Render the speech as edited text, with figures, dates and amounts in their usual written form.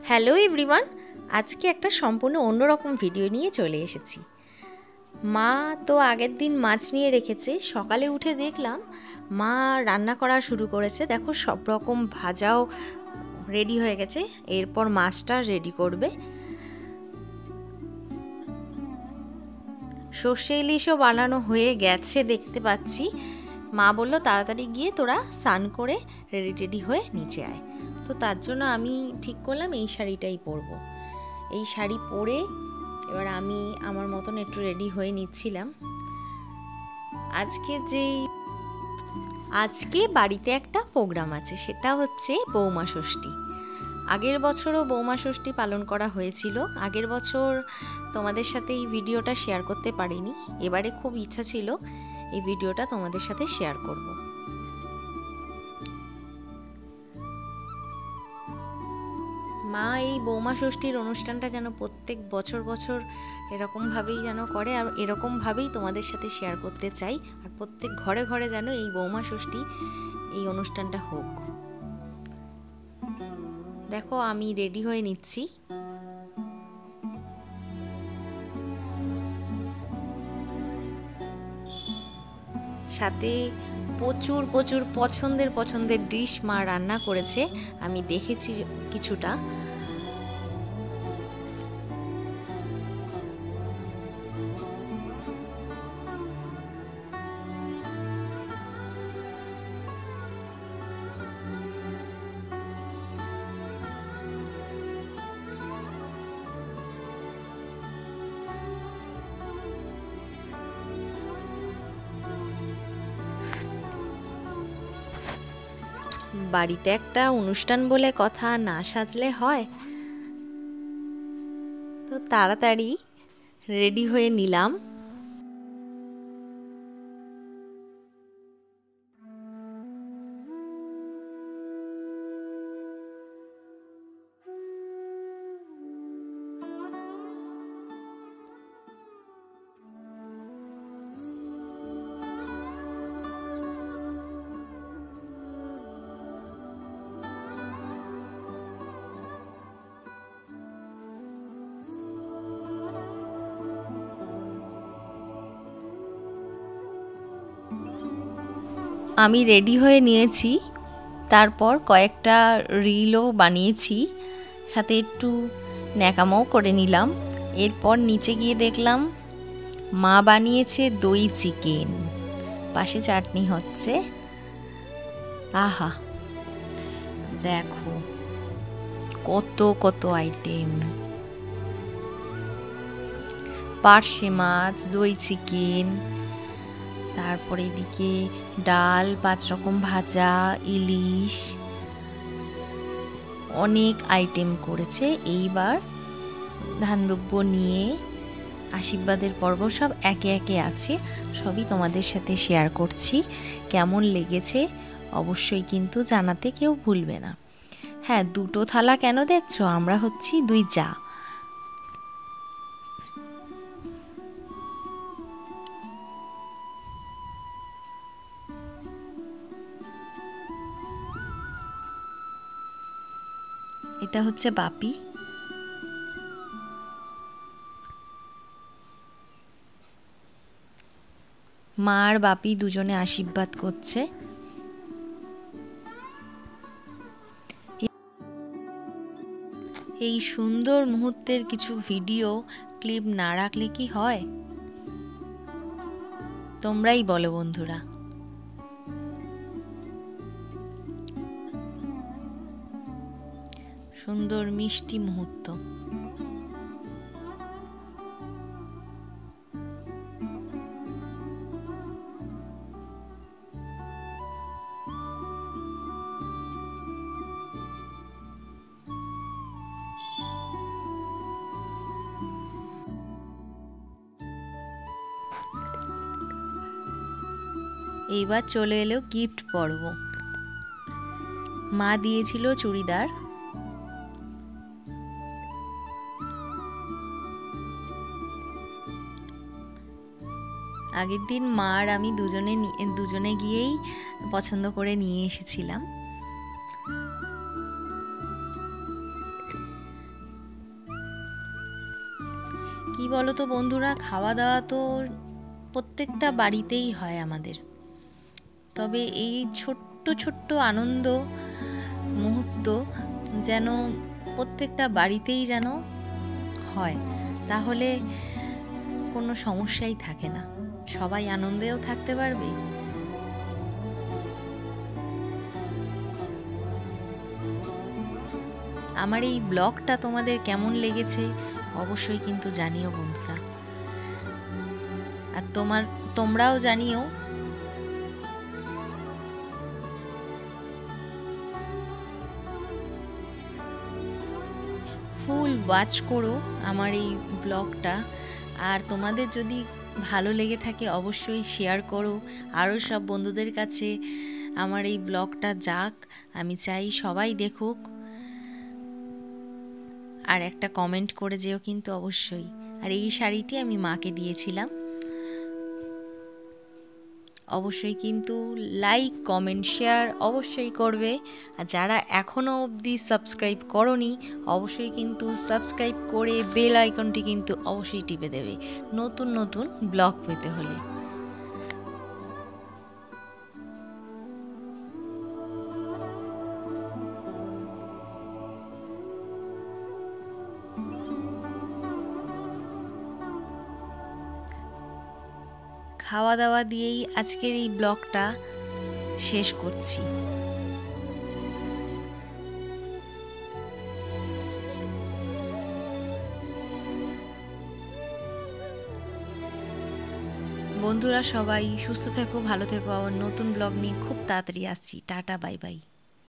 Hello everyone, আজকে একটা সম্পূর্ণ অন্যরকম ভিডিও নিয়ে চলে এসেছি। মা তো আগের দিন মাছ নিয়ে রেখেছে, সকালে উঠে দেখলাম মা রান্না করা শুরু করেছে। দেখো সব রকম ভাজাও রেডি হয়ে গেছে, এরপর মাছটা রেডি করবে। সর্ষে ইলিশও বানানো হয়ে গেছে দেখতে পাচ্ছি। মা বলল তাড়াতাড়ি গিয়ে তোরা স্নান করে রেডি হয়ে নিচে আয়। তো তার জন্য আমি ঠিক করলাম এই শাড়িটাই পরবো। এই শাড়ি পরে এবার আমি আমার মতন একটু রেডি হয়ে নিচ্ছিলাম। আজকে বাড়িতে একটা প্রোগ্রাম আছে, সেটা হচ্ছে বৌমা ষষ্ঠী। আগের বছরও বৌমা ষষ্ঠী পালন করা হয়েছিল। আগের বছর তোমাদের সাথে এই ভিডিওটা শেয়ার করতে পারিনি, এবারে খুব ইচ্ছা ছিল এই ভিডিওটা তোমাদের সাথে শেয়ার করব। মা এই বৌমা ষষ্ঠীর অনুষ্ঠানটা যেন প্রত্যেক বছর এরকমভাবেই যেন করে, আর এরকমভাবেই তোমাদের সাথে শেয়ার করতে চাই। আর প্রত্যেক ঘরে ঘরে যেন এই বৌমা ষষ্ঠী এই অনুষ্ঠানটা হোক। দেখো আমি রেডি হয়ে নিচ্ছি। সাথে প্রচুর পছন্দের ডিশ মা রান্না করেছে, আমি দেখেছি কিছুটা। বাড়িতে একটা অনুষ্ঠান বলে কথা, না সাজলে হয়? তো তাড়াতাড়ি রেডি হয়ে নিলাম। আমি রেডি হয়ে নিয়েছি, তারপর কয়েকটা রিলও বানিয়েছি, সাথে একটু ন্যাকামও করে নিলাম। এরপর নিচে গিয়ে দেখলাম মা বানিয়েছে দই চিকেন, পাশে চাটনি হচ্ছে। আহা দেখো কত আইটেম! পার্শে মাছ, দই চিকেন, তারপরে এদিকে ডাল, 5 রকম ভাজা, ইলিশ, অনেক আইটেম করেছে। এইবার ধানদব্য নিয়ে আশীর্বাদের পর্ব সব একে একে আছে, সবই তোমাদের সাথে শেয়ার করছি। কেমন লেগেছে অবশ্যই কিন্তু জানাতে কেউ ভুলবে না। হ্যাঁ, 2টো থালা কেন দেখছো? আমরা হচ্ছি 2 জা। এটা হচ্ছে বাপি। মা আর বাপি দুজনে আশীর্বাদ করছে। এই সুন্দর মুহূর্তের কিছু ভিডিও ক্লিপ না রাখলে কি হয়? তোমরাই বলো বন্ধুরা। সুন্দর মিষ্টি মুহূর্ত। এইবার চলে এলো গিফট পর্ব। মা দিয়েছিল চুড়িদার। আগের দিন মা আর আমি দুজনে গিয়েই পছন্দ করে নিয়ে এসেছিলাম। কি বলো তো বন্ধুরা, খাওয়া দাওয়া তো প্রত্যেকটা বাড়িতেই হয় আমাদের, তবে এই ছোট্ট ছোট্ট আনন্দ মুহূর্ত যেন প্রত্যেকটা বাড়িতেই যেন হয়, তাহলে কোনো সমস্যাই থাকে না, সবাই আনন্দেও থাকতে পারবে। আমার এই ব্লগটা তোমাদের কেমন লেগেছে অবশ্যই কিন্তু জানিও বন্ধুরা, আর তোমরাও জানিও। ফুল ওয়াচ করো আমার এই ব্লগটা, আর তোমাদের যদি ভালো লেগে থাকে অবশ্যই শেয়ার করো আরও সব বন্ধুদের কাছে আমার এই ব্লগটা যাক, আমি চাই সবাই দেখুক। আর একটা কমেন্ট করে যেও কিন্তু অবশ্যই। আর এই শাড়িটি আমি মাকে দিয়েছিলাম, অবশ্যই কিন্তু লাইক কমেন্ট শেয়ার অবশ্যই করবে। আর যারা এখনও অবধি সাবস্ক্রাইব করনি অবশ্যই কিন্তু সাবস্ক্রাইব করে বেল আইকনটি কিন্তু অবশ্যই টিপে দেবে নতুন নতুন ব্লগ পেতে হলে। খাওয়া দাওয়া দিয়েই আজকের এই ব্লগটা শেষ করছি। বন্ধুরা সবাই সুস্থ থেকো, ভালো থেকো, আবার নতুন ব্লগ নিয়ে খুব তাড়াতাড়ি আসছি। Tata, bye bye.